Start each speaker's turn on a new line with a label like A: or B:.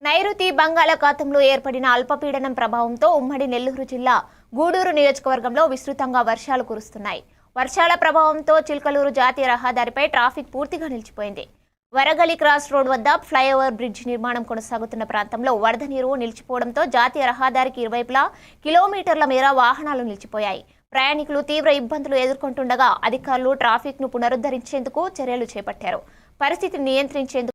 A: నైరుతి బంగాళాఖాతంలో ఏర్పడిన అల్పపీడనం ప్రభావంతో ఉమ్మడి నెల్లూరు జిల్లా గూడూరు నియోజకవర్గంలో విస్తృతంగా వర్షాలు కురుస్తున్నాయి. వర్షాల ప్రభావంతో చిల్కలూరు జాతీయ రహదారిపై ట్రాఫిక్ పూర్తిగా నిలిచిపోయింది. వరగలి క్రాస్ రోడ్ వద్ద ఫ్లైఓవర్ బ్రిడ్జ్ నిర్మాణం కొనసాగుతున్న ప్రాంతంలో వరద నీరు నిలిచిపోవడంతో జాతీయ రహదారికి ఇరువైపులా కిలోమీటర్ల మేర వాహనాలు నిలిచిపోయాయి. ప్రయాణికులు తీవ్ర ఇబ్బందులు ఎదుర్కొంటుండగా అధికారులు ట్రాఫిక్ను పునరుద్ధరించేందుకు చర్యలు చేపట్టారు. పరిస్థితిని నియంత్రించేందుకు